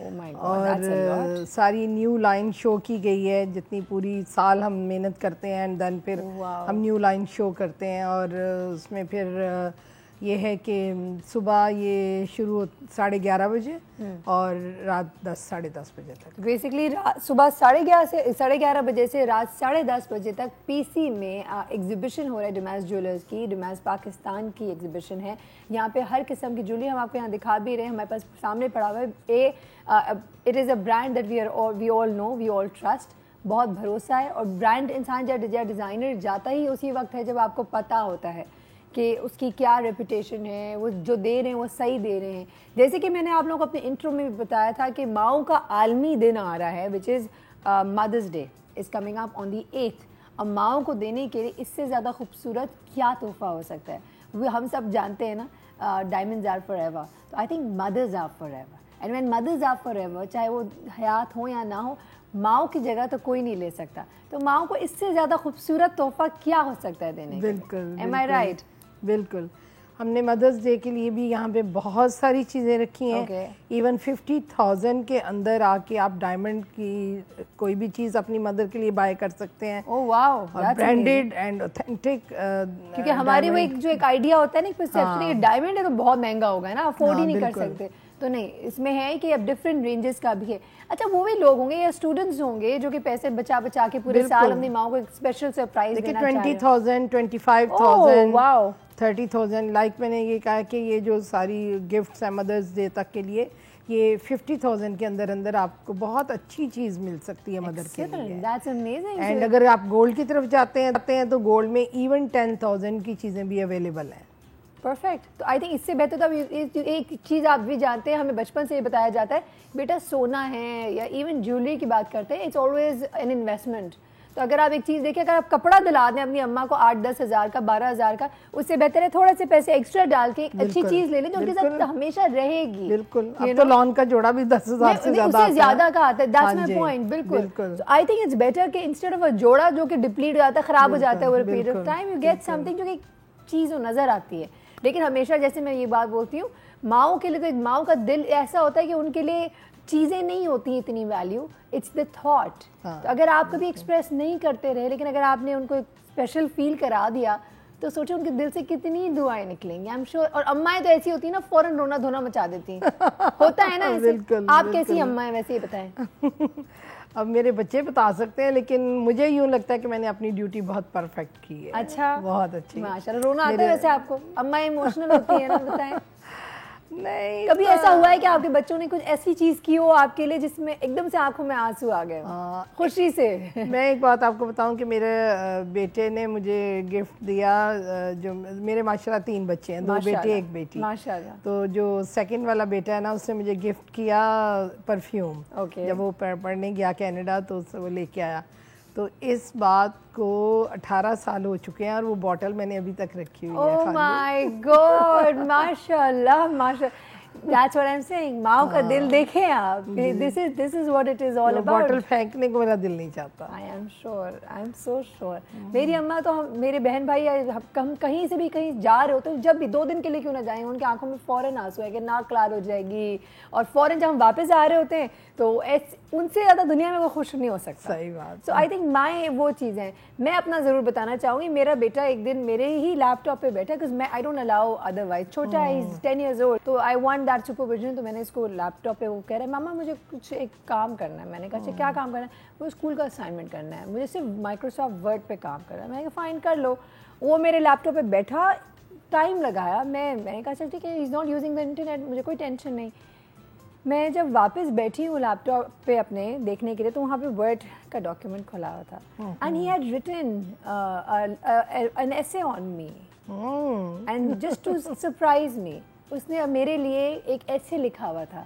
اور ساری new line شو کی گئی ہے, جتنی پوری سال ہم محنت کرتے ہیں اینڈ دین پھر ہم نیو لائن شو کرتے ہیں. اور اس میں پھر یہ ہے کہ صبح یہ شروع 11:30 بجے اور رات 10-10:30 بجے تک. بیسکلی صبح 11:30 بجے سے رات 10:30 بجے تک پی سی میں ایگزیبیشن ہو رہا ہے ڈیمیز جیولرز کی. ڈیمیز پاکستان کی ایگزیبیشن ہے. یہاں پہ ہر قسم کی جولی ہم آپ کو یہاں دکھا بھی رہے ہیں, ہمارے پاس سامنے پڑا ہوا ہے. It is a brand that we all know, we all trust. بہت بھروسہ ہے. اور برانڈ انسان جب ڈیزائنر جاتا ہی اسی وقت ہے جب آپ کو پتہ ہوتا ہے کہ اس کی کیا ریپوٹیشن ہے, وہ جو دے رہے ہیں وہ صحیح دے رہے ہیں. جیسے کہ میں نے آپ لوگوں کو اپنے انٹرو میں بھی بتایا تھا کہ ماؤں کا عالمی دن آ رہا ہے, وچ از مدرس day is coming up on the 8th. اب ماؤں کو دینے کے لیے اس سے زیادہ خوبصورت کیا تحفہ ہو سکتا ہے. وہ ہم سب جانتے ہیں نا, ڈائمنڈز آر فار ایور. تو I think mothers are for ever, and when mothers are for ever, چاہے وہ حیات ہوں یا نہ ہو, ماؤں کی جگہ تو کوئی نہیں لے سکتا. تو ماؤں کو اس سے زیادہ خوبصورت تحفہ کیا ہو سکتا ہے دینے کا؟ بالکل, ایم آئی رائٹ؟ بالکل. ہم نے مدرس ڈے کے لیے بھی یہاں پہ بہت ساری چیزیں رکھی ہیں. ایون 50,000 کے اندر آ کے آپ ڈائمنڈ کی کوئی بھی چیز اپنی مدر کے لیے بائی کر سکتے ہیں. اوہ واو, برانڈیڈ اینڈ اوتھینٹک. کیونکہ ہماری وہ ایک جو ایک آئیڈیا ہوتا ہے نا پرسیپشن, یہ ڈائمنڈ ہے تو بہت مہنگا ہوگا نا, افورڈ ہی نہیں کر سکتے. تو نہیں, اس میں ہے کہ اب ڈفرینٹ رینجز کا بھی ہے. اچھا, وہ بھی لوگ ہوں گے یا اسٹوڈنٹس ہوں گے جو کہ پیسے بچا بچا کے پورے سال اپنی ماں کو ایک اسپیشل سرپرائز دینا چاہ رہے ہیں. 20,000 25,000 30,000. لائک میں نے یہ کہا کہ یہ جو ساری گفٹس ہیں مدرس ڈے تک کے لیے, یہ 50,000 کے اندر اندر آپ کو بہت اچھی چیز مل سکتی ہے مدر کے لیے. That's amazing. اینڈ اگر آپ گولڈ کی طرف جاتے ہیں تو گولڈ میں ایون 10,000 کی چیزیں بھی اویلیبل ہیں. پرفیکٹ. تو آئی تھنک اس سے بہتر تو اب ایک چیز آپ بھی جانتے ہیں, ہمیں بچپن سے یہ بتایا جاتا ہے بیٹا سونا ہے یا ایون جیولری کی بات کرتے ہیں, اٹس آلویز این انویسٹمنٹ. تو اگر آپ ایک چیز دیکھیں, اگر آپ کپڑا دلا دیں اپنی اماں کو 8-10 ہزار کا 12,000 کا, اس سے بہتر ہے تھوڑے سے پیسے ایکسٹرا ڈال کے ایک اچھی چیز لے لیں جو ان کے ساتھ ہمیشہ رہے گی. بالکل. اب تو لون کا جوڑا بھی 10,000 سے زیادہ کا آتا ہے. That's my point. بالکل. آئی تھنک اٹس بیٹر کہ انسٹیڈ آف اے جوڑا جو کہ ڈپلیٹ ہو جاتا ہے, خراب ہو جاتا ہے over a period of time, you get something جو کہ چیز نظر آتی ہے. لیکن ہمیشہ جیسے میں یہ بات بولتی ہوں, ماؤں کے لیے تو ماؤں کا دل ایسا ہوتا ہے کہ ان کے لیے چیزیں نہیں ہوتی اتنی ویلیو, اٹس دا تھاٹ. تو اگر آپ کبھی ایکسپریس نہیں کرتے رہے, لیکن اگر آپ نے ان کو اسپیشل فیل کرا دیا تو سوچو ان کے دل سے کتنی دعائیں نکلیں گی, آئی ایم شیور. اور امائیں تو ایسی ہوتی ہیں نا, فوراً رونا دھونا مچا دیتی ہیں, ہوتا ہے نا ایسے. آپ کیسی اماں ہیں ویسے, یہ بتائیں. اب میرے بچے بتا سکتے ہیں, لیکن مجھے یوں لگتا ہے کہ میں نے اپنی ڈیوٹی بہت پرفیکٹ کی ہے. اچھا, بہت اچھی. ماشاءاللہ. رونا آتا ہے ویسے آپ کو؟ اماں ایموشنل ہوتی ہے نا, بتائیں. نہیں, کبھی ایسا ہوا ہے کہ آپ کے بچوں نے کچھ ایسی چیز کی ہو آپ کے لیے جس میں ایک دم سے آنکھوں میں آنسو آ گئے خوشی سے؟ میں ایک بات آپ کو بتاؤں کہ میرے بیٹے نے مجھے گفٹ دیا, جو میرے ماشاءاللہ 3 بچے ہیں, 2 بیٹے 1 بیٹی ماشاءاللہ. تو جو سیکنڈ والا بیٹا ہے نا, اس نے مجھے گفٹ کیا پرفیوم. جب وہ پڑھنے گیا کینیڈا تو وہ لے کے آیا. تو اس بات کو 18 سال ہو چکے ہیں اور وہ بوٹل میں نے ابھی تک رکھی ہوئی ہے. Oh my God, ماشاءاللہ ماشاءاللہ. That's what I'm saying. ماؤں کا دل دیکھیں آپ, this is what it is all about. Bottle پھینکنے کو میرا دل نہیں چاہتا. I am sure, I am so sure. میری اماں تو میرے بہن بھائی ہم کہیں سے بھی کہیں جا رہے ہوتے ہیں, جب بھی 2 دن کے لیے کیوں نہ جائیں, ان کی آنکھوں میں فوراً آنسو ہے کہ ناک لال ہو جائے گی, اور فوراً جب ہم واپس آ رہے ہوتے ہیں تو ان سے زیادہ دنیا میں وہ خوش نہیں ہو سکتا. صحیح بات. سو آئی تھنک مائی وہ چیزیں. میں اپنا ضرور بتانا چاہوں گی, میرا بیٹا ایک دن میرے ہی لیپ ٹاپ پہ بیٹھا, because میں I don't allow other wise, چھوٹا ہے, 10 years old, تو آئی وانٹ دیٹ سپرویژن. تو میں نے اس کو لیپ ٹاپ پہ, وہ کہہ رہا ہے ماما مجھے کچھ ایک کام کرنا ہے. میں نے کہا اچھا کیا کام کرنا ہے؟ وہ اسکول کا اسائنمنٹ کرنا ہے, مجھے صرف مائکروسافٹ ورڈ پہ کام کرنا ہے. میں نے کہا فائن کر لو. وہ میرے لیپ ٹاپ پہ بیٹھا, ٹائم لگایا, میں نے کہا چل ٹھیک ہے, he is not using the internet, مجھے کوئی ٹینشن نہیں. میں جب واپس بیٹھی ہوں لیپ ٹاپ پہ اپنے دیکھنے کے لیے, تو وہاں پہ ورڈ کا ڈاکیومنٹ کھلا ہوا تھا, and he had written an essay on me, and just to surprise me. اس نے میرے لیے ایک ایسے لکھا ہوا تھا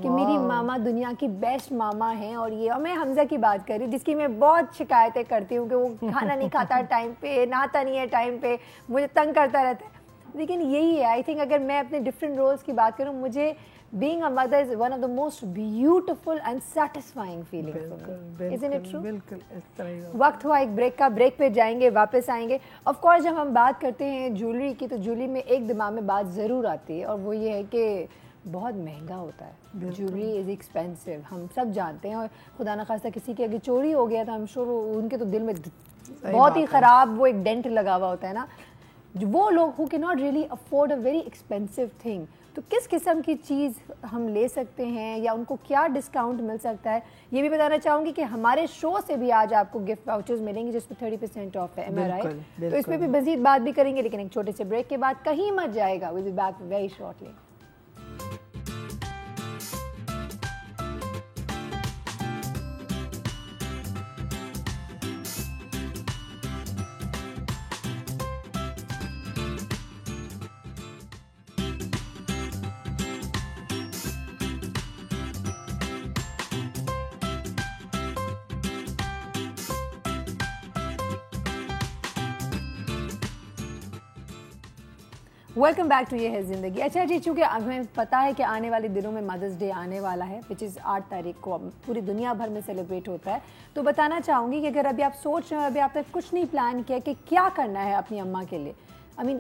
کہ میری ماما دنیا کی بیسٹ ماما ہیں, اور یہ, اور میں حمزہ کی بات کر رہی ہوں جس کی میں بہت شکایتیں کرتی ہوں کہ وہ کھانا نہیں کھاتا ٹائم پہ, نہاتا نہیں ہے ٹائم پہ, مجھے تنگ کرتا رہتا ہے. لیکن یہی ہے, آئی تھنک اگر میں اپنے ڈفرینٹ رولس کی بات کروں, مجھے being a mother is one of the most beautiful and satisfying feelings for me. Isn't it true? بالکل اس طرح. وقت ہوا ایک بریک کا, بریک پہ جائیں گے, واپس آئیں گے. آف کورس جب ہم بات کرتے ہیں جیولری کی, تو جیولری میں ایک دماغ میں بات ضرور آتی ہے, اور وہ یہ ہے کہ بہت مہنگا ہوتا ہے. جیولری از ایکسپینسو, ہم سب جانتے ہیں, اور خدا نخواستہ کسی کی اگر چوری ہو گیا تو ہم شور ان کے تو دل میں بہت ہی خراب وہ ایک ڈینٹ لگا ہوا ہوتا ہے نا. وہ لوگ who cannot really afford a very expensive thing, تو کس قسم کی چیز ہم لے سکتے ہیں یا ان کو کیا ڈسکاؤنٹ مل سکتا ہے, یہ بھی بتانا چاہوں گی کہ ہمارے شو سے بھی آج آپ کو گفٹ واؤچرز ملیں گے جس پہ 30% آف ہے. ایم آئی رائٹ؟ تو اس پہ بھی مزید بات بھی کریں گے, لیکن ایک چھوٹے سے بریک کے بعد کہیں مت جائے گا. We be back very shortly. Welcome back to یہ ہے زندگی. اچھا جی, چونکہ ہمیں پتہ ہے کہ آنے والے دنوں میں مدرس ڈے آنے والا ہے, وچ از 8 تاریخ کو پوری دنیا بھر میں سیلیبریٹ ہوتا ہے, تو بتانا چاہوں گی کہ اگر ابھی آپ سوچ رہے ہیں, ابھی آپ نے کچھ نہیں پلان کیا کہ کیا کرنا ہے اپنی اماں کے لیے,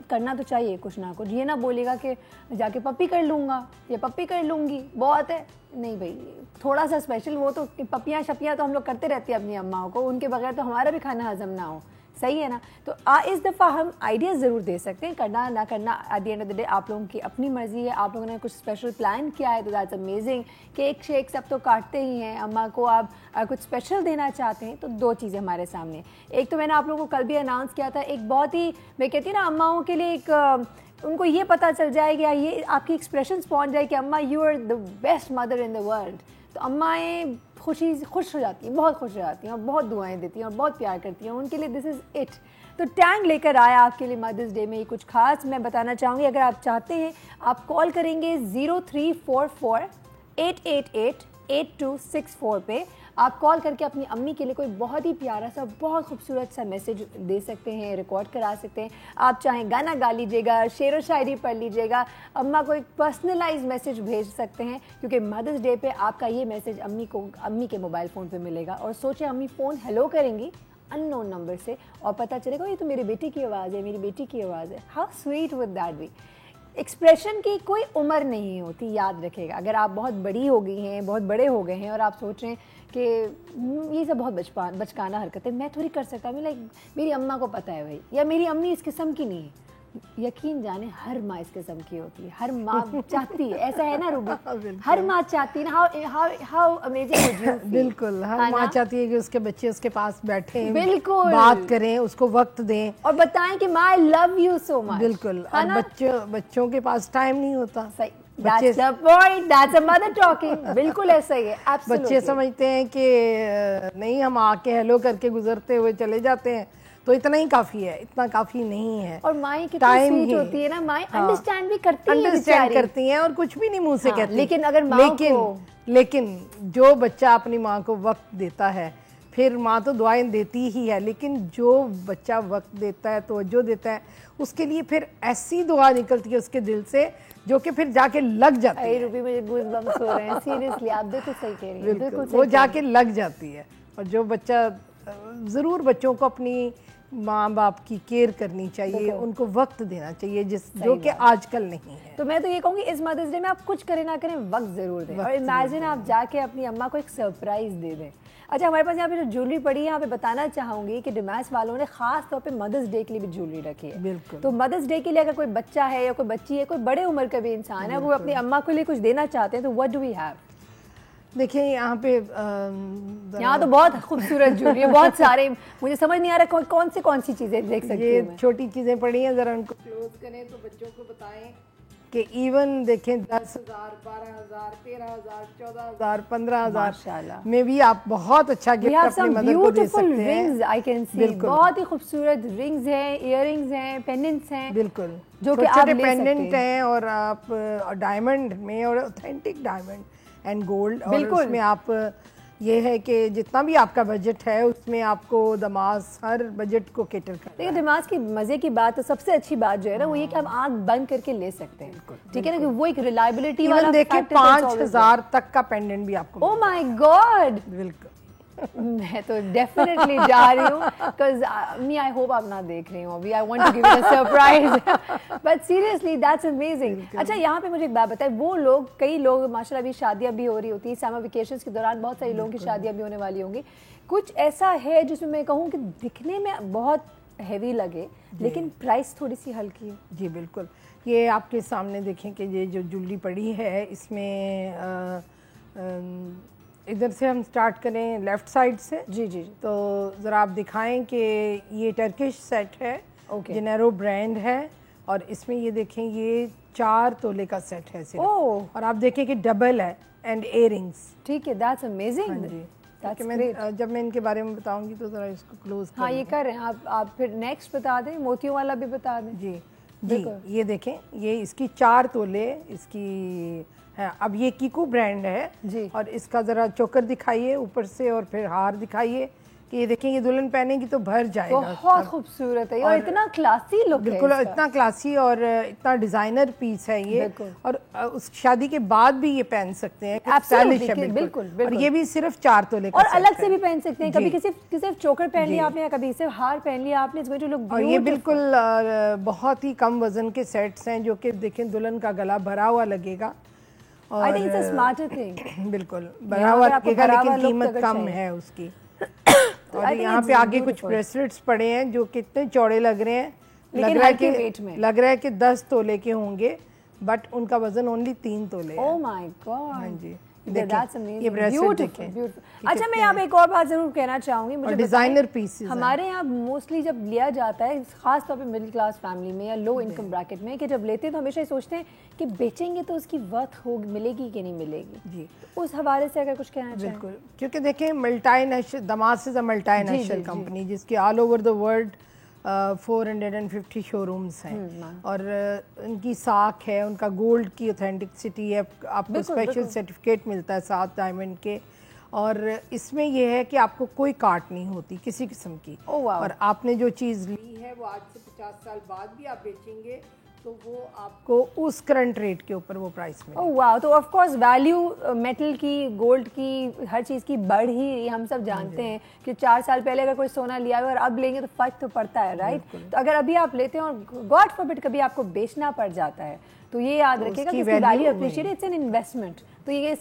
کرنا تو چاہیے کچھ نہ کچھ. یہ نہ بولے گا کہ جا کے پپی کر لوں گا یا پپی کر لوں گی بہت ہے, نہیں بھائی, تھوڑا سا اسپیشل. وہ تو پپیاں شپیاں تو ہم لوگ کرتے رہتے ہیں اپنی اماں کو, ان کے بغیر تو ہمارا بھی کھانا ہضم نہ ہو, صحیح ہے نا. تو اس دفعہ ہم آئیڈیاز ضرور دے سکتے ہیں, کرنا نہ کرنا at the end of the day آپ لوگوں کی اپنی مرضی ہے. آپ لوگوں نے کچھ اسپیشل پلان کیا ہے تو دیٹس امیزنگ. کیک شیک سب تو کاٹتے ہی ہیں, اماں کو آپ کچھ اسپیشل دینا چاہتے ہیں تو 2 چیزیں ہمارے سامنے. ایک تو میں نے آپ لوگوں کو کل بھی اناؤنس کیا تھا, ایک بہت ہی میں کہتی ہوں نا اماؤں کے لیے ایک ان کو یہ پتہ چل جائے گا, یہ آپ کی ایکسپریشنس پہنچ جائے کہ اماں you are the best mother in the world. تو امائیں خوش ہو جاتی ہیں, بہت خوش ہو جاتی ہیں, اور بہت دعائیں دیتی ہیں اور بہت پیار کرتی ہیں. ان کے لیے دس از اٹ. تو ٹینگ لے کر آیا آپ کے لیے مدرس ڈے میں یہ کچھ خاص. میں بتانا چاہوں گی اگر آپ چاہتے ہیں آپ کال کریں گے 0344-888-8264 پہ. آپ کال کر کے اپنی امی کے لیے کوئی بہت ہی پیارا سا بہت خوبصورت سا میسج دے سکتے ہیں, ریکارڈ کرا سکتے ہیں. آپ چاہیں گانا گا لیجیے گا, شعر و شاعری پڑھ لیجیے گا, اماں کو ایک پرسنلائز میسج بھیج سکتے ہیں, کیونکہ مدرس ڈے پہ آپ کا یہ میسج امی کے موبائل فون پہ ملے گا. اور سوچیں امی فون ہیلو کریں گی ان نون نمبر سے اور پتہ چلے گا یہ تو میری بیٹی کی آواز ہے, میری بیٹی کی آواز ہے. How sweet would that be. Expression کی کوئی عمر نہیں ہوتی, یاد رکھے گا. اگر آپ بہت بڑی ہو گئی ہیں, بہت بڑے ہو گئے ہیں اور آپ سوچ رہے ہیں کہ یہ سب بہت بچکانہ حرکت ہے, میں تھوڑی کر سکتا ہوں, میری اماں کو پتہ ہے بھائی, یا میری امی اس قسم کی نہیں ہے. یقین جانے ہر ماں اس قسم کی ہوتی ہے, ہر ماں چاہتی ہے, ایسا ہے نا روبی, ہر ماں چاہتی ہے نا. How amazing. بالکل, ہر ماں چاہتی ہے کہ اس کے بچے اس کے پاس بیٹھیں, بالکل بات کریں, اس کو وقت دیں اور بتائیں کہ ماں آئی لو یو سو مچ. بالکل, اور بچوں کے پاس ٹائم نہیں ہوتا. صحیح, that's the point, that's a mother talking. بالکل ایسا ہی ہے. بچے سمجھتے ہیں کہ نہیں, ہم آ کے ہیلو کر کے گزرتے ہوئے چلے جاتے ہیں تو اتنا ہی کافی ہے. اتنا کافی نہیں ہے. اور مائیں کتنی سویٹ ہوتی ہے نا, مائیں انڈرسٹینڈ بھی کرتی ہیں اور کچھ بھی نہیں منہ سے کہتی. لیکن اگر ماں کو لیکن جو بچہ اپنی ماں کو وقت دیتا ہے, پھر ماں تو دعائیں دیتی ہی ہے, لیکن جو بچہ وقت دیتا ہے, توجہ دیتا ہے, اس کے لیے پھر ایسی دعا نکلتی ہے اس کے دل سے جو کہ پھر جا کے لگ جاتی ہے. روبی مجھے گوز بمپس ہو رہے ہیں سیریسلی, آپ بالکل صحیح کہہ رہی ہیں, بالکل وہ جا کے لگ جاتی ہے. اور جو بچہ ضرور بچوں کو اپنی ماں باپ کی کیئر کرنی چاہیے, ان کو وقت دینا چاہیے, جو کہ آج کل نہیں ہے. تو میں تو یہ کہوں گی اس مدرس ڈے میں آپ کچھ کریں نہ کریں وقت ضرور دیں. اور امیجن آپ جا کے اپنی اماں کو ایک سرپرائز دے دیں. اچھا, ہمارے پاس یہاں پہ جو جیولری پڑی ہے, یہاں پہ بتانا چاہوں گی کہ ڈیماس والوں نے خاص طور پہ مدرس ڈے کے لیے بھی جیولری رکھی ہے. بالکل. تو مدرس ڈے کے لیے اگر کوئی بچہ ہے یا کوئی بچی ہے, کوئی بڑے عمر کا بھی انسان ہے, وہ اپنی اماں کے لیے کچھ دینا چاہتے ہیں, تو what do we have؟ دیکھیں یہاں پہ یہاں تو بہت خوبصورت جیولری ہے, بہت سارے, مجھے سمجھ نہیں آ رہا کون سی چیزیں دیکھ سکتی ہوں. یہ چھوٹی چیزیں پڑی ہیں, ذرا ان کو کلوز کریں تو بچوں کو بتائیں کہ ایون دیکھیں 10,000, 12,000, 13,000, 14,000, 15,000 میں بھی آپ بہت اچھا گفٹ اپنی مدر کو دے سکتے ہیں. آئی کین سی بہت ہی خوبصورت رنگز ہیں, ایئر رنگز ہیں, پینڈنٹس ہیں. بالکل, جو کہ آپ لے پینڈنٹ ہیں, اور آپ ڈائمنڈ میں, اور اوتھینٹک ڈائمنڈ اینڈ گولڈ. اور اس میں آپ یہ ہے کہ جتنا بھی آپ کا بجٹ ہے اس میں آپ کو دماس ہر بجٹ کو کیٹر کرنا ہے. لیکن دماس کی مزے کی بات تو سب سے اچھی بات جو ہے نا وہ یہ کہ ہم آنکھ بند کر کے لے سکتے ہیں, ٹھیک ہے نا, کہ وہ ایک ریلائبلٹی والا دیکھیں 5,000 تک کا پینڈنٹ بھی آپ کو. او مائی گاڈ, بالکل, میں تو ڈیفینیٹلی جا رہی ہوں because me I hope آپ نہ دیکھ رہی ہوں ابھی. I want to give you a surprise but seriously that's amazing. اچھا یہاں پہ مجھے ایک بات بتائیں, وہ لوگ کئی لوگ ماشاء اللہ ابھی شادیاں بھی ہو رہی ہوتی ہیں سمر ویکیشنز کے دوران, بہت ساری لوگوں کی شادیاں بھی ہونے والی ہوں گی, کچھ ایسا ہے جس میں کہوں کہ دکھنے میں بہت ہیوی لگے لیکن پرائس تھوڑی سی ہلکی ہے؟ جی بالکل, یہ آپ کے سامنے دیکھیں کہ یہ جو جولی پڑی ہے اس میں ادھر سے ہم سٹارٹ کریں لیفٹ سائڈ سے. جی جی جی, تو ذرا آپ دکھائیں کہ یہ ٹرکش سیٹ ہے, جنیرو برانڈ ہے, اور اس میں یہ دیکھیں یہ 4 تولے کا سیٹ ہے صرف, اور آپ دیکھیں کہ ڈبل ہے اینڈ ایئر رنگس. ٹھیک ہے, دیٹس امیزنگ. جب میں ان کے بارے میں بتاؤں گی تو ذرا اس کو کلوز. ہاں یہ کر رہے ہیں آپ پھر نیکسٹ بتا دیں, موتیوں والا بھی بتا دیں. جی جی, یہ دیکھیں یہ اس کی 4 تولے اس کی ہے. اب یہ کیکو برانڈ ہے جی, اور اس کا ذرا چوکر دکھائیے اوپر سے, اور پھر ہار دکھائیے کہ یہ دیکھیں یہ دلہن پہنے گی تو بھر جائے گا. بہت خوبصورت ہے اور اتنا کلاسی لک ہے. بالکل, اتنا کلاسی اور اتنا ڈیزائنر پیس ہے یہ, اور اس شادی کے بعد بھی یہ پہن سکتے ہیں, اسٹائلش ہے بالکل. اور یہ بھی صرف 4 تولے کا, اور الگ سے بھی پہن سکتے ہیں, کبھی صرف چوکر پہن لیا آپ نے, کبھی صرف ہار پہن لیا آپ نے. اور یہ بالکل بہت ہی کم وزن کے سیٹس ہیں جو کہ دیکھیں دلہن کا گلا بھرا ہوا لگے گا. I think it's a smarter thing. بالکل بھرا ہوا لگے گا لیکن قیمت کم ہے اس کی. اور یہاں پہ آگے کچھ بریسلیٹس پڑے ہیں جو کتنے چوڑے لگ رہے ہیں, لگ رہا ہے کہ 10 تولے کے ہوں گے, بٹ ان کا وزن اونلی 3 تولے ہے. Oh my God. ہاں جی, اچھا میں یہاں پہ ایک اور بات ضرور کہنا چاہوں گی, مجھے ڈیزائنر پیسز ہمارے یہاں موسٹلی جب لیا جاتا ہے خاص طور پہ مڈل کلاس فیملی میں یا لو انکم بریکٹ میں, کہ جب لیتے ہیں تو ہمیشہ یہ سوچتے ہیں کہ بیچیں گے تو اس کی ورتھ ملے گی کہ نہیں ملے گی. جی, اس حوالے سے اگر کچھ کہنا چاہیں. بالکل, کیونکہ دیکھیں ملٹائی نیشنل دماس از اے ملٹائی نیشنل کمپنی جس کے all over the world 450 show rooms ہیں, اور ان کی ساکھ ہے, ان کا گولڈ کی اوتھینٹکسٹی ہے, آپ کو اسپیشل سرٹیفکیٹ ملتا ہے 7 ڈائمنڈ کے, اور اس میں یہ ہے کہ آپ کو کوئی کاٹ نہیں ہوتی کسی قسم کی. اور آپ نے جو چیز لی ہے وہ آج سے 50 سال بعد بھی آپ بیچیں گے تو وہ آپ کو اس کرنٹ ریٹ کے اوپر وہ پرائس میں. واو, تو آف کورس ویلیو میٹل کی, گولڈ کی, ہر چیز کی بڑھ ہی رہی ہے. ہم سب جانتے ہیں کہ 4 سال پہلے اگر کوئی سونا لیا ہوا اور اب لیں گے تو فرق تو پڑتا ہے, رائٹ. تو اگر ابھی آپ لیتے ہیں اور گاڈ فاربڈ کبھی آپ کو بیچنا پڑ جاتا ہے تو یہ یاد رکھیے گا کہ اس کی value appreciate, it's an investment. تو یہ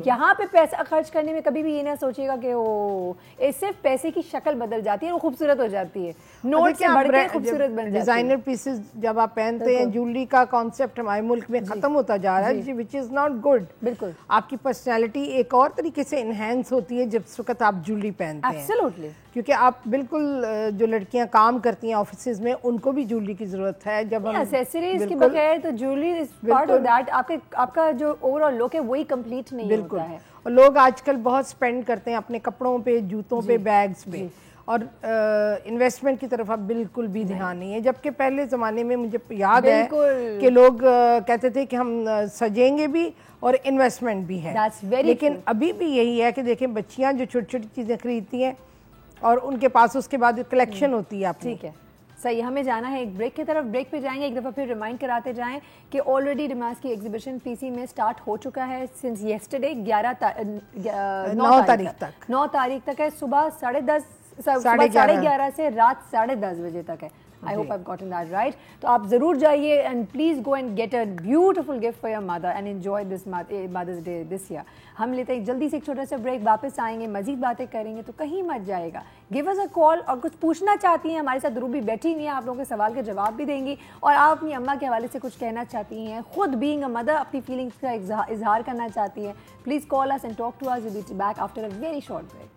یہاں پہ پیسہ خرچ کرنے میں کبھی بھی یہ نہ سوچیے گا کہ وہ صرف پیسے کی شکل بدل جاتی ہے, وہ خوبصورت ہو جاتی ہے, نوٹ سے بڑھ کے خوبصورت بن جاتی ہے. ڈیزائنر پیسز جب آپ پہنتے ہیں, جویلری کا کانسیپٹ ہمارے ملک میں ختم ہوتا جا رہا ہے, وچ از ناٹ گڈ. بالکل, آپ کی پرسنالٹی ایک اور طریقے سے انہینس ہوتی ہے جب وقت آپ جویلری پہنتے ہیں. ایبسولوٹلی, کیونکہ آپ بالکل جو لڑکیاں کام کرتی ہیں آفیسز میں ان کو بھی جویلری کی ضرورت ہے. جب ہم ایکسیسریز کے بغیر تو jewellery is part of that, آپ کا جو اوور آل لک ہے وہی کمپلیٹ نہیں ہوتا ہے. اور لوگ آج کل بہت اسپینڈ کرتے ہیں اپنے کپڑوں پہ, جوتوں پہ, بیگز پہ, اور انویسٹمنٹ کی طرف اب بالکل بھی دھیان نہیں ہے. جبکہ پہلے زمانے میں مجھے یاد ہے کہ لوگ کہتے تھے کہ ہم سجیں گے بھی اور انویسٹمنٹ بھی ہے. لیکن ابھی بھی یہی ہے کہ دیکھیں بچیاں جو چھوٹی چھوٹی چیزیں خریدتی ہیں اور ان کے پاس اس کے بعد کلیکشن ہوتی ہے آپ. ٹھیک ہے, صحیح, ہمیں جانا ہے ایک بریک کی طرف. بریک پہ جائیں گے, ایک دفعہ پھر ریمائنڈ کراتے جائیں کہ آلریڈی ڈماس کی ایگزیبیشن پی سی میں سٹارٹ ہو چکا ہے سنس یسٹرڈے 9 تاریخ تک ہے. صبح 10:30 سے رات 10:30 بجے تک ہے. I hope I've gotten that right. تو آپ ضرور جائیے and please go and get a beautiful gift for your mother and enjoy this Mother's Day this year. ہم لیتے ہیں جلدی سے ایک چھوٹا سا بریک, واپس آئیں گے, مزید باتیں کریں گے, تو کہیں مت جائے گا. Give us a call, اور کچھ پوچھنا چاہتی ہیں ہمارے ساتھ روبی بیٹھی ہوئی ہیں, آپ لوگوں کے سوال کے جواب بھی دیں گی, اور آپ اپنی اماں کے حوالے سے کچھ کہنا چاہتی ہیں, خود being a mother اپنی فیلنگس کا اظہار کرنا چاہتی ہیں, please call us and talk to us. We'll be back after a very short break.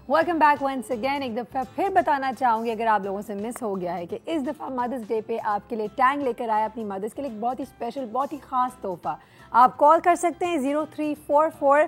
Welcome back once again. ایک دفعہ پھر بتانا چاہوں گی اگر آپ لوگوں سے مس ہو گیا ہے کہ اس دفعہ مدرس ڈے پہ آپ کے لیے ٹینگ لے کر آیا اپنی مدرس کے لیے ایک بہت ہی اسپیشل, بہت ہی خاص تحفہ. آپ کال کر سکتے ہیں 0344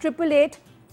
888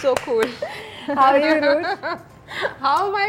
So cool. How are you, Uruj? How am I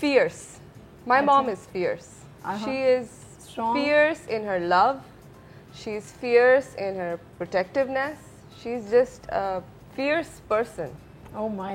Fierce. My mom is fierce. She is Strong. fierce in her love. She's fierce in her protectiveness. She's just a fierce person. Oh my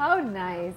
How nice।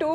2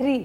3,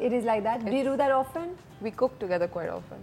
It is like that. Do you do that often? We cook together quite often.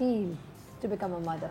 feel to become a mother?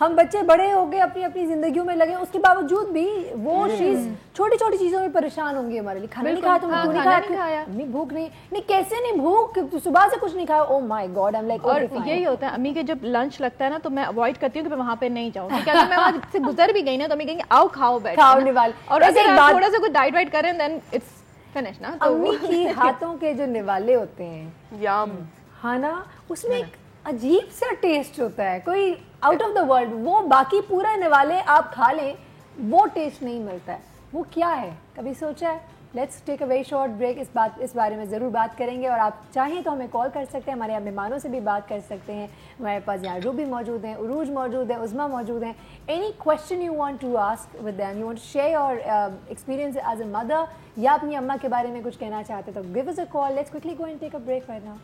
ہم بچے بڑے ہو گئے اپنی اپنی زندگیوں میں لگے, اس کے باوجود بھی وہ چیز چھوٹی چھوٹی چیزوں میں پریشان ہوں گی ہمارے لیے. کھانا نہیں کھایا تم نے, نہیں کھایا, امی بھوک نہیں, کیسے نہیں بھوک, صبح سے کچھ نہیں کھایا, او my God. I am like, اور یہی ہوتا ہے امی کے جب لنچ لگتا ہے نا تو میں اوائڈ کرتی ہوں کہ میں وہاں پہ نہیں جاؤں, کیونکہ اگر میں وہاں سے گزر بھی گئی نا تو امی کہیں گے آؤ کھاؤ بیٹھ, کھاؤ نوال. اور اگر آپ تھوڑا سا کچھ ڈائٹ وائٹ کریں دین اٹس فنش نا. امی کی ہاتھوں کے جو نوالے ہوتے ہیں یم ہاں نا, اس میں ایک عجیب سا ٹیسٹ ہوتا ہے, کوئی آؤٹ آف دا ورلڈ. وہ باقی پورا نوالے آپ کھا لیں وہ ٹیسٹ نہیں ملتا ہے. وہ کیا ہے, کبھی سوچا ہے؟ Let's take a very short break. اس بارے میں ضرور بات کریں گے, اور آپ چاہیں تو ہمیں کال کر سکتے ہیں, ہمارے یہاں مہمانوں سے بھی بات کر سکتے ہیں. ہمارے پاس یہاں روبی موجود ہیں, عروج موجود ہے, عظمیٰ موجود ہیں. Any question you want to ask with them, you want to share your experience as a mother, یا اپنی اماں کے بارے میں کچھ کہنا چاہتے تو give us a call. Let's quickly go and take a break right now.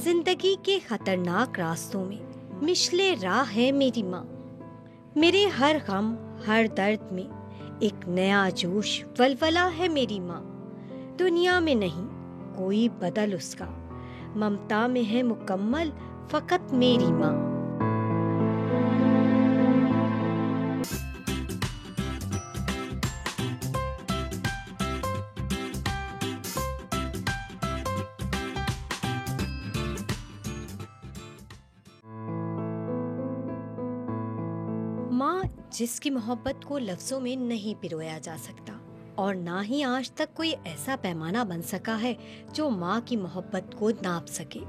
زندگی کے خطرناک راستوں میں مشلے راہ ہے میری ماں. میرے ہر غم ہر درد میں ایک نیا جوش ولولہ ہے میری ماں. دنیا میں نہیں کوئی بدل اس کا, ممتا میں ہے مکمل فقط میری ماں. ماں جس کی محبت کو لفظوں میں نہیں پرویا جا سکتا, اور نہ ہی آج تک کوئی ایسا پیمانہ بن سکا ہے جو ماں کی محبت کو ناپ سکے.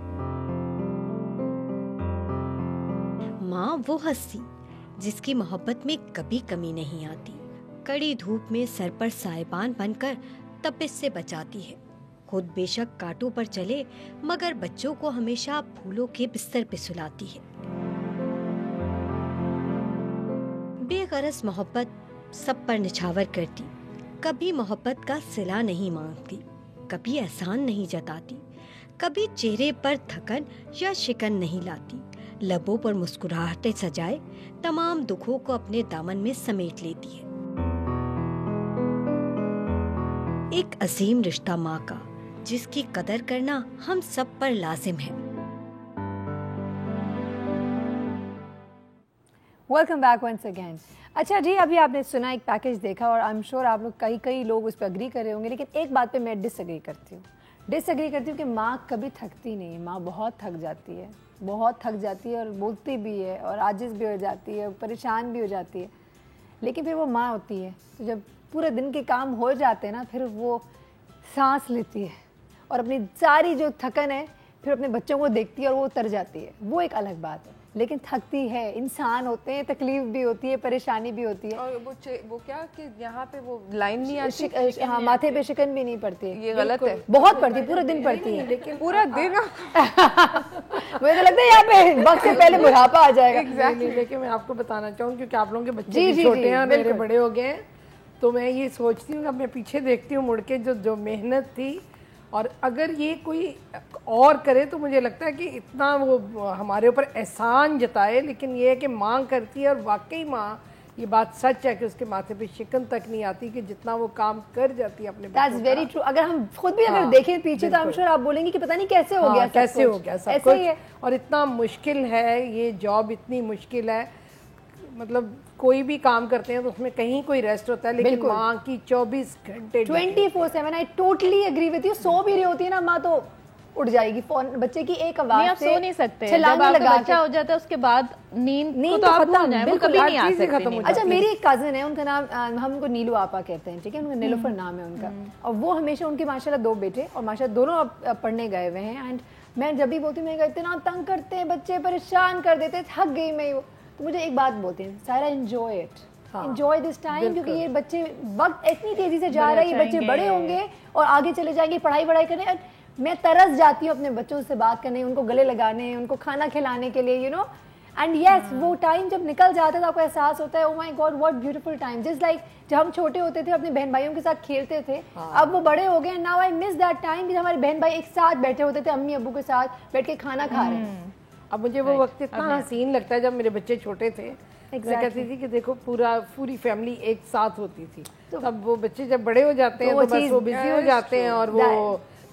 ماں وہ ہستی جس کی محبت میں کبھی کمی نہیں آتی, کڑی دھوپ میں سر پر سائبان بن کر تپش سے بچاتی ہے, خود بے شک کانٹوں پر چلے مگر بچوں کو ہمیشہ پھولوں کے بستر پہ سلاتی ہے. بے غرض محبت سب پر نچھاور کرتی, کبھی محبت کا صلہ نہیں مانگتی, کبھی احسان نہیں جتاتی, کبھی چہرے پر تھکن یا شکن نہیں لاتی, لبوں پر مسکراہٹیں سجائے تمام دکھوں کو اپنے دامن میں سمیٹ لیتی ہے. ایک عظیم رشتہ ماں کا جس کی قدر کرنا ہم سب پر لازم ہے. Welcome back once again. اچھا جی, ابھی آپ نے سنا, ایک پیکیج دیکھا, اور آئی ایم شیور آپ لوگ کئی لوگ اس پہ اگری کر رہے ہوں گے, لیکن ایک بات پہ میں ڈس اگری کرتی ہوں کہ ماں کبھی تھکتی نہیں. ماں بہت تھک جاتی ہے, اور بولتی بھی ہے, اور عاجز بھی ہو جاتی ہے, پریشان بھی ہو جاتی ہے, لیکن پھر وہ ماں ہوتی ہے تو جب پورے دن کے کام ہو جاتے ہیں نا, پھر وہ سانس لیتی ہے اور اپنی ساری جو تھکن ہے پھر اپنے بچوں کو دیکھتی ہے اور وہ اتر جاتی ہے. وہ ایک الگ بات ہے, لیکن تھکتی ہے. انسان ہوتے ہیں, تکلیف بھی ہوتی ہے, پریشانی بھی ہوتی ہے. اور وہ کیا کہ یہاں پے وہ لائن نہیں آتی, ہاں ماتھے پہ شکن بھی نہیں پڑتی. یہ غلط ہے, بہت پڑتی, پورے دن پڑتی ہے, لیکن پورا دن مجھے تو لگتا ہے یہاں پہ وقت سے پہلے بڑھاپا آ جائے گا. لیکن میں آپ کو بتانا چاہوں کیونکہ آپ لوگوں کے بچے بھی چھوٹے ہیں اور میرے بڑے ہو گئے ہیں, تو میں یہ سوچتی ہوں کہ میں پیچھے دیکھتی ہوں مڑ کے جو محنت تھی, اور اگر یہ کوئی اور کرے تو مجھے لگتا ہے کہ اتنا وہ ہمارے اوپر احسان جتائے, لیکن یہ ہے کہ ماں کرتی ہے, اور واقعی ماں, یہ بات سچ ہے کہ اس کے ماتھے پہ شکن تک نہیں آتی کہ جتنا وہ کام کر جاتی ہے اپنے بچوں کا. That's very true. اگر ہم خود بھی اگر دیکھیں پیچھے تو I'm sure آپ بولیں گے کہ پتہ نہیں کیسے ہو گیا سب کچھ, اور اتنا مشکل ہے یہ جاب, اتنی مشکل ہے. مطلب کوئی بھی کام کرتے ہیں تو اس میں کہیں کوئی ریسٹ ہوتا ہے, لیکن ماں کی 24 گھنٹے 24/7. I totally agree with you. سو بھی رہی ہوتی ہے نا ماں تو اٹھ جائے گی, فون بچے کی ایک آواز سے آپ سو نہیں سکتے, جب آپ کا بچہ ہو جاتا ہے اس کے بعد نیند تو ختم ہے, وہ کبھی نہیں آ سکتی. اچھا میری ایک کزن ہے, ان کا نام ہم ان کو نیلو آپا کہتے ہیں, ٹھیک ہے, ان کا نیلوفر نام ہے ان کا, اور وہ ہمیشہ, ان کے ماشاءاللہ 2 بیٹے اور ماشاءاللہ دونوں پڑھنے گئے ہوئے ہیں, اینڈ میں جب بھی بولتی ہوں, میں کہا اتنا تنگ کرتے ہیں بچے, پریشان کر دیتے, تھک گئی میں, تو مجھے ایک بات بولتے ہیں, Saira enjoy it, enjoy this time, کیونکہ یہ بچے وقت اتنی تیزی سے جا رہا ہے, یہ بچے بڑے ہوں گے اور آگے چلے جائیں گے پڑھائی کرنے. میں ترس جاتی ہوں اپنے بچوں سے بات کرنے, ان کو گلے لگانے, ان کو کھانا کھلانے کے لیے, یو نو, اینڈ یس وہ ٹائم جب نکل جاتا ہے تو آپ کو احساس ہوتا ہے, oh my God what beautiful time. Just like جب ہم چھوٹے ہوتے تھے اپنے بہن بھائیوں کے ساتھ کھیلتے تھے, اب وہ بڑے ہو گئے, now I miss that time کہ ہمارے بہن بھائی ایک ساتھ بیٹھے ہوتے تھے, امی ابو کے ساتھ بیٹھ کے کھانا کھا رہے ہیں. اب مجھے وہ وقت اتنا حسین لگتا ہے جب میرے بچے چھوٹے تھے. میں کہتی تھی کہ دیکھو پوری فیملی ایک ساتھ ہوتی تھی. اب وہ بچے جب بڑے ہو جاتے ہیں تو بس وہ بزی ہو جاتے ہیں, اور وہ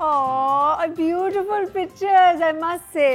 Oh, beautiful pictures, I must say.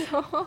So,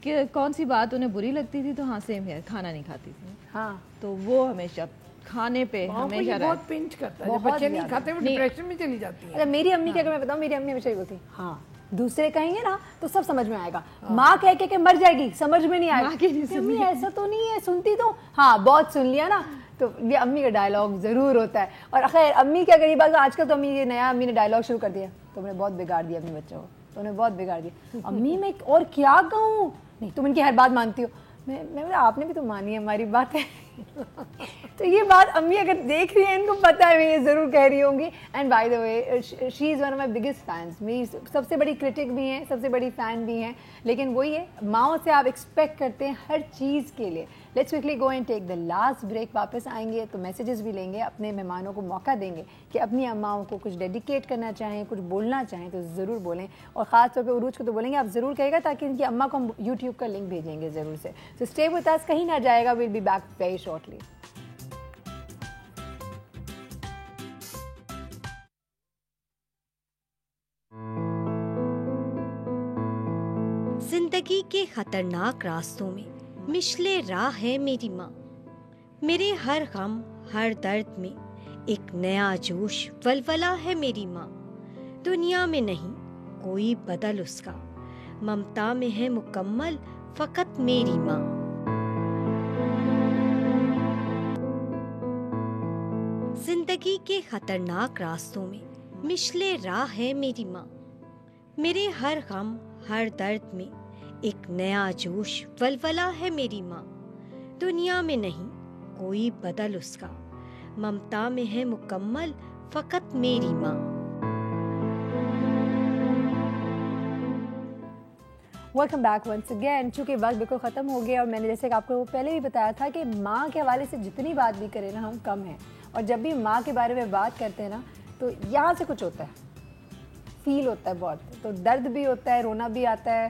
کہ کون سی بات انہیں بری لگتی تھی تو ہاں سیم ہے, کھانا نہیں کھاتی تھی. ہاں تو وہ ہمیشہ کھانے پہ ہمیشہ بہت پنچ کرتا ہے, جب بچے نہیں کھاتے وہ ڈپریشن میں چلی جاتی ہیں. میری امی کی اگر میں بتاؤں, میری امی ہمیشہ یہ بولتی ہاں دوسرے کہیں گے نا تو سب سمجھ میں آئے گا, ماں کہہ کے مر جائے گی, سمجھ میں نہیں آئے گا. امی ایسا تو نہیں ہے, سنتی تو ہاں بہت سن لیا نا. تو یہ امی کا ڈائلاگ ضرور ہوتا ہے. اور خیر امی کی اگر یہ بات, آج کل تو امی یہ نیا امی نے ڈائلاگ شروع کر دیا, تو انہوں نے بہت بگاڑ دیا اپنے بچوں کو, تو انہیں بہت بگاڑ دیا. امی میں اور کیا کہوں, نہیں تم ان کی ہر بات مانتی ہو. میں آپ نے بھی تو مانی ہے ہماری بات ہے. تو یہ بات امی اگر دیکھ رہی ہیں, ان کو پتہ ہے میں یہ ضرور کہہ رہی ہوں گی. And by the way she is one of my biggest fans, میری سب سے بڑی کرٹک بھی ہیں, سب سے بڑی فین بھی ہیں. لیکن وہی ہے, ماؤں سے آپ ایکسپیکٹ کرتے ہیں ہر چیز کے لیے. Let's quickly go and take the last break. واپس آئیں گے تو میسیجز بھی لیں گے, اپنے مہمانوں کو موقع دیں گے کہ اپنی اماؤں کو کچھ ڈیڈیکیٹ کرنا چاہیں, کچھ بولنا چاہیں تو ضرور بولیں. اور خاص طور پہ عروج کو تو بولیں گے آپ ضرور کہے گا, تاکہ ان کی اماں کو ہم یوٹیوب کا لنک بھیجیں گے ضرور سے. سو اسٹے وتھ اس, کہیں نہ جائے گا, we'll be back very shortly. زندگی کے خطرناک راستوں میں مشلے راہ ہے میری ماں. میرے ہر غم ہر درد میں ایک نیا جوش ولولہ ہے میری ماں. دنیا میں نہیں کوئی بدل اس کا, ممتا میں ہے مکمل فقط میری ماں. زندگی کے خطرناک راستوں میں مشلے راہ ہے میری ماں. میرے ہر غم ہر درد میں ایک نیا جوش ولولہ ہے میری ماں. دنیا میں نہیں کوئی بدل اس کا, ممتا میں ہے مکمل فقط میری ماں. Welcome back once again. چونکہ وقت بالکل ختم ہو گیا, اور میں نے جیسے کہ آپ کو پہلے بھی بتایا تھا کہ ماں کے حوالے سے جتنی بات بھی کریں نا ہم کم ہیں. اور جب بھی ماں کے بارے میں بات کرتے ہیں نا تو یہاں سے کچھ ہوتا ہے, فیل ہوتا ہے بہت. تو درد بھی ہوتا ہے, رونا بھی آتا ہے,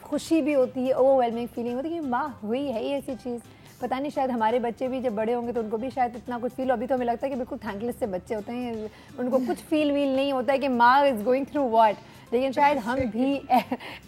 خوشی بھی ہوتی ہے, اوور ویلمنگ فیلنگ ہوتی ہے کہ ماں ہوئی ہے یہ ایسی چیز. پتہ نہیں شاید ہمارے بچے بھی جب بڑے ہوں گے تو ان کو بھی شاید اتنا کچھ فیل ہو. ابھی تو ہمیں لگتا ہے کہ بالکل تھینک لیس سے بچے ہوتے ہیں, ان کو کچھ فیل ویل نہیں ہوتا ہے کہ ماں از گوئنگ تھرو واٹ. لیکن شاید ہم بھی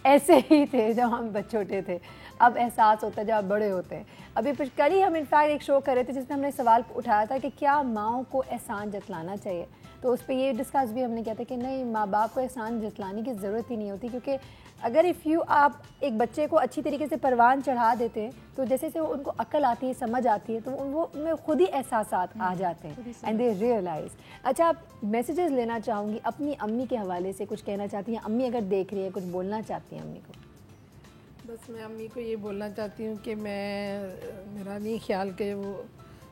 ایسے ہی تھے جب ہم چھوٹے تھے. اب احساس ہوتا ہے جب آپ بڑے ہوتے ہیں. ابھی کل ہی ہم انفیکٹ ایک شو کر رہے تھے جس میں ہم نے سوال اٹھایا تھا کہ کیا ماؤں کو احسان جتلانا چاہیے. تو اس پہ یہ ڈسکس بھی ہم نے کیا تھا کہ نہیں, ماں باپ کو احسان جتلانے کی ضرورت ہی نہیں ہوتی. کیونکہ اگر آپ ایک بچے کو اچھی طریقے سے پروان چڑھا دیتے ہیں تو جیسے سے ان کو عقل آتی ہے, سمجھ آتی ہے, تو وہ ان میں خود ہی احساسات آ جاتے ہیں اینڈ دے ریئلائز. اچھا, آپ میسیجز لینا چاہوں گی, اپنی امی کے حوالے سے کچھ کہنا چاہتی ہیں؟ امی اگر دیکھ رہی ہے, کچھ بولنا چاہتی ہیں امی کو؟ بس میں امی کو یہ بولنا چاہتی ہوں کہ میرا نہیں خیال کہ وہ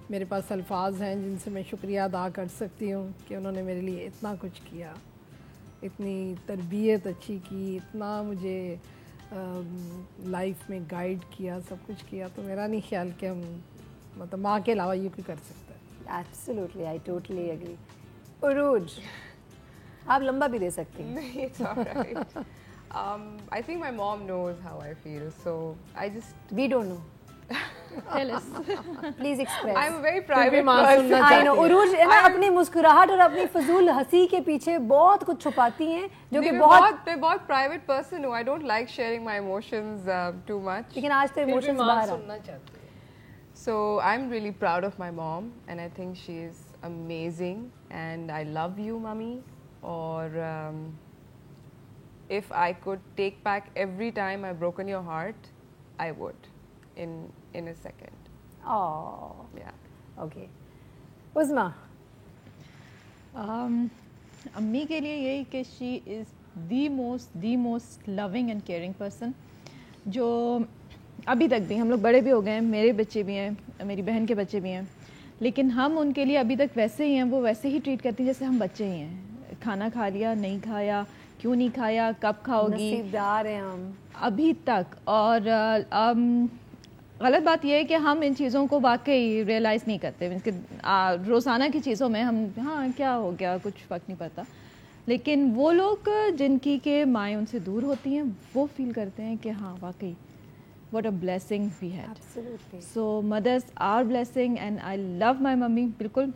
میرے پاس الفاظ ہیں جن سے میں شکریہ ادا کر سکتی ہوں کہ انہوں نے میرے لیے اتنا کچھ کیا, اتنی تربیت اچھی کی, اتنا مجھے لائف میں گائیڈ کیا, سب کچھ کیا. تو میرا نہیں خیال کہ ہم مطلب ماں کے علاوہ یہ کوئی کر سکتا ہے. Absolutely, I totally agree. عروج, آپ لمبا بھی دے سکتی ہیں. نہیں, it's all right. I think my mom knows how I feel, so I just... We don't know. Tell us. Please express. I'm a very private person. I know. عروج نا اپنی مسکراہٹ اور اپنی فضول ہنسی کے پیچھے بہت کچھ چھپاتی ہیں جو کہ بہت private person ہوں. I don't like sharing my emotions too much. لیکن آج تو ایموشنز باہر سننا چاہتی ہے. So I'm really proud of my mom and I think she is amazing and I love you, Mummy. Or if I could take back every time I've broken your heart, I would in a second. Oh. Yeah. Okay. عظمیٰ, امی کے لیے یہی کہ she is the most loving and caring person. جو ابھی تک بھی, ہم لوگ بڑے بھی ہو گئے ہیں, میرے بچے بھی ہیں, میری بہن کے بچے بھی ہیں, لیکن ہم ان کے لیے ابھی تک ویسے ہی ہیں, وہ ویسے ہی ٹریٹ کرتی ہیں جیسے ہم بچے ہی ہیں. کھانا کھا لیا, نہیں کھایا, کیوں نہیں کھایا, کب کھاؤ گی, نصیبدار ہیں ہم ابھی تک. اور غلط بات یہ ہے کہ ہم ان چیزوں کو واقعی ریئلائز نہیں کرتے. کہ روزانہ کی چیزوں میں ہم ہاں کیا ہو گیا, کچھ فرق نہیں پڑتا. لیکن وہ لوگ جن کی کہ مائیں ان سے دور ہوتی ہیں, وہ فیل کرتے ہیں کہ ہاں واقعی what a blessing we had. Absolutely. So mothers are blessing and I love my mummy. بالکل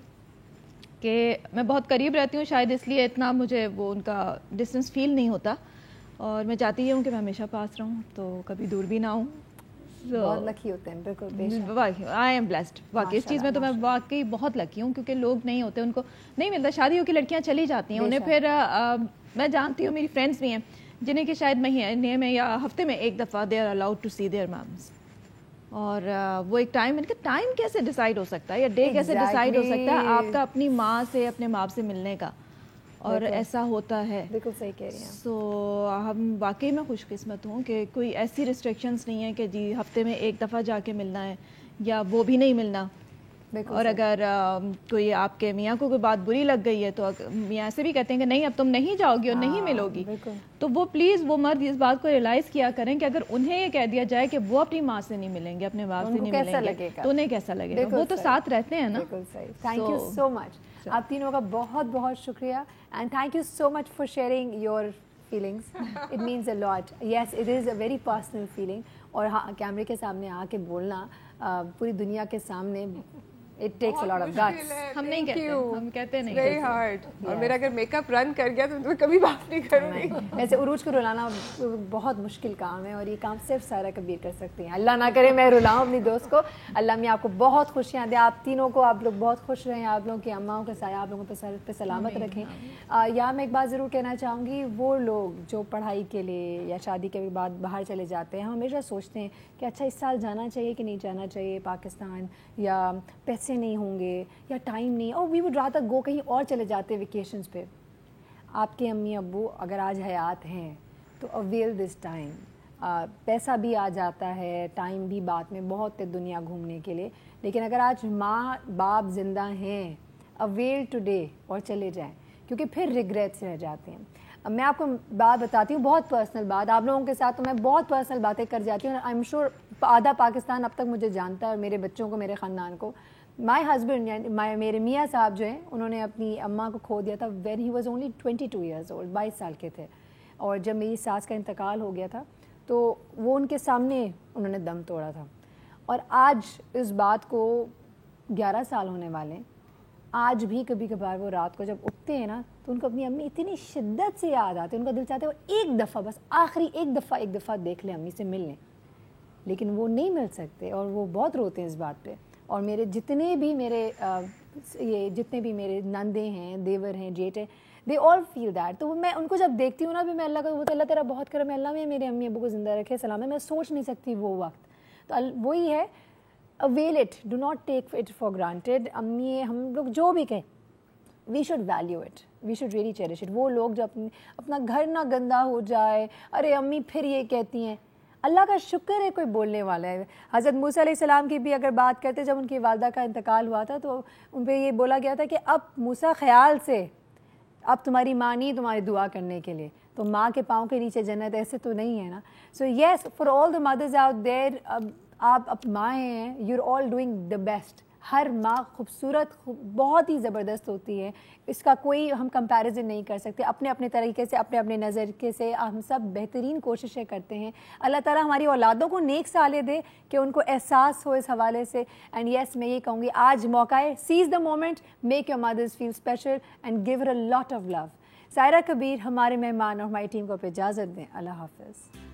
کہ میں بہت قریب رہتی ہوں, شاید اس لیے اتنا مجھے وہ ان کا ڈسٹینس فیل نہیں ہوتا. اور میں چاہتی ہوں کہ میں ہمیشہ پاس رہوں, تو کبھی دور بھی نہ ہوں. بہت لکی ہوتے ہیں, بالکل. آئی ایم بلیسڈ واقعی, اس چیز میں تو میں واقعی بہت لکی ہوں, کیونکہ لوگ نہیں ہوتے, ان کو نہیں ملتا. شادی ہو کے لڑکیاں چلی جاتی ہیں, انہیں پھر میں جانتی ہوں, میری فرینڈس بھی ہیں جنہیں کہ شاید مہینے میں یا ہفتے میں ایک دفعہ they are allowed to see their moms. اور وہ ایک ٹائم ٹائم کیسے ڈیسائیڈ ہو سکتا ہے, یا ڈے کیسے ڈیسائیڈ ہو سکتا ہے آپ کا اپنی ماں سے, اپنے باپ سے ملنے کا, اور ایسا ہوتا ہے. بالکل صحیح کہہ رہی ہیں. سو ہم واقعی میں خوش قسمت ہوں کہ کوئی ایسی ریسٹرکشنس نہیں ہے کہ جی ہفتے میں ایک دفعہ جا کے ملنا ہے یا وہ بھی نہیں ملنا. اور اگر کوئی آپ کے میاں کو کوئی بات بری لگ گئی ہے تو میاں ایسے بھی کہتے ہیں کہ نہیں اب تم نہیں جاؤ گی اور نہیں ملو گی, تو وہ پلیز وہ مرد اس بات کو ریئلائز کیا کریں کہ اگر انہیں یہ کہہ دیا جائے کہ وہ اپنی ماں سے نہیں ملیں گے, اپنے باپ سے نہیں ملیں گے, تو انہیں کیسا لگے گا. وہ تو ساتھ رہتے ہیں نا. بالکل صحیح. تھینک یو سو مچ. آپ تینوں کا بہت بہت شکریہ, and thank you so much for sharing your feelings. It means a lot. Yes, it is a very personal feeling. اور ہاں, کیمرے کے سامنے آ کے بولنا پوری دنیا کے سامنے, it takes a lot of guts. ہم نہیں کہتے, ہم کہتے نہیں. Very hard. اور میرا اگر میک اپ رن کر گیا تو میں کبھی بات نہیں کروں گی. ویسے عروج کو رلانا بہت مشکل کام ہے, اور یہ کام صرف سائرہ کبیر کر سکتی ہیں. اللہ نہ کرے میں رلاؤں اپنی دوست کو. اللہ میں آپ کو بہت خوشیاں دے, آپ تینوں کو, آپ لوگ بہت خوش رہیں, آپ لوگوں کی اماؤں کا سایہ آپ لوگوں پہ سر پہ سلامت رکھیں. یا میں ایک بات ضرور کہنا چاہوں گی, وہ لوگ جو پڑھائی کے لیے یا شادی کے بعد باہر چلے جاتے ہیں, ہم ہمیشہ سوچتے ہیں کہ اچھا اس سال جانا چاہیے کہ نہیں جانا چاہیے پاکستان, یا پیسے نہیں ہوں گے یا ٹائم نہیں, اور وی وڈ رادر گو کہیں اور چلے جاتے ویکیشنز پہ. آپ کے امی ابو اگر آج حیات ہیں تو اویل دس ٹائم. پیسہ بھی آ جاتا ہے, ٹائم بھی بعد میں بہت ہے دنیا گھومنے کے لیے, لیکن اگر آج ماں باپ زندہ ہیں, اویل ٹوڈے اور چلے جائیں, کیونکہ پھر ریگریٹس رہ جاتے ہیں. اب میں آپ کو بات بتاتی ہوں, بہت پرسنل بات. آپ لوگوں کے ساتھ تو میں بہت پرسنل باتیں کر جاتی ہوں, آئی ایم شیور آدھا پاکستان اب تک مجھے جانتا ہے, اور میرے بچوں کو, میرے خاندان کو. مائی ہسبینڈ یعنی میرے میاں صاحب جو ہیں, انہوں نے اپنی اماں کو کھو دیا تھا when he was only 22 years old, 22 سال کے تھے. اور جب میری ساس کا انتقال ہو گیا تھا تو وہ ان کے سامنے انہوں نے دم توڑا تھا. اور آج اس بات کو 11 سال ہونے والے ہیں, آج بھی کبھی کبھار وہ رات کو جب اٹھتے ہیں نا تو ان کو اپنی امی اتنی شدت سے یاد آتی ہے, ان کا دل چاہتا ہے وہ ایک دفعہ, بس آخری ایک دفعہ دیکھ لیں, امی سے مل لیں, لیکن وہ نہیں مل سکتے, اور وہ بہت روتے ہیں اس بات پہ. اور میرے جتنے بھی میرے نندے ہیں, دیور ہیں, جیٹ ہیں, دے آل فیل دیٹ. تو میں ان کو جب دیکھتی ہوں نا, بھی میں اللہ کا, وہ تو اللہ تیرا بہت کرم ہے, اللہ میں میرے امی ابو کو زندہ رکھے, سلام ہے, میں سوچ نہیں سکتی وہ وقت. تو وہی ہے, avail it, do not take it for granted. امی ہم لوگ جو بھی کہیں, we should value it, we should really cherish it. وہ لوگ جو اپنا گھر نہ گندا ہو جائے, ارے امی پھر یہ کہتی ہیں, اللہ کا شکر ہے کوئی بولنے والا ہے. حضرت موسیٰ علیہ السلام کی بھی اگر بات کرتے, جب ان کی والدہ کا انتقال ہوا تھا تو ان پہ یہ بولا گیا تھا کہ اب موسیٰ خیال سے, اب تمہاری ماں نہیں تمہاری دعا کرنے کے لیے, تو ماں کے پاؤں کے نیچے جنت, ایسے تو نہیں ہے نا. So yes, for all the mothers out there, آپ مائیں ہیں, you are all doing the best. ہر ماں خوبصورت, بہت ہی زبردست ہوتی ہے, اس کا کوئی ہم کمپیریزن نہیں کر سکتے. اپنے اپنے طریقے سے, اپنے اپنے نظریے سے ہم سب بہترین کوششیں کرتے ہیں. اللہ تعالیٰ ہماری اولادوں کو نیک سالے دے کہ ان کو احساس ہو اس حوالے سے. اینڈ یس, میں یہ کہوں گی آج موقع ہے, seize the moment, make your mothers feel special and give her a lot of love. Saira Kabir ہمارے مہمان اور ہماری ٹیم کو اجازت دیں. اللہ حافظ.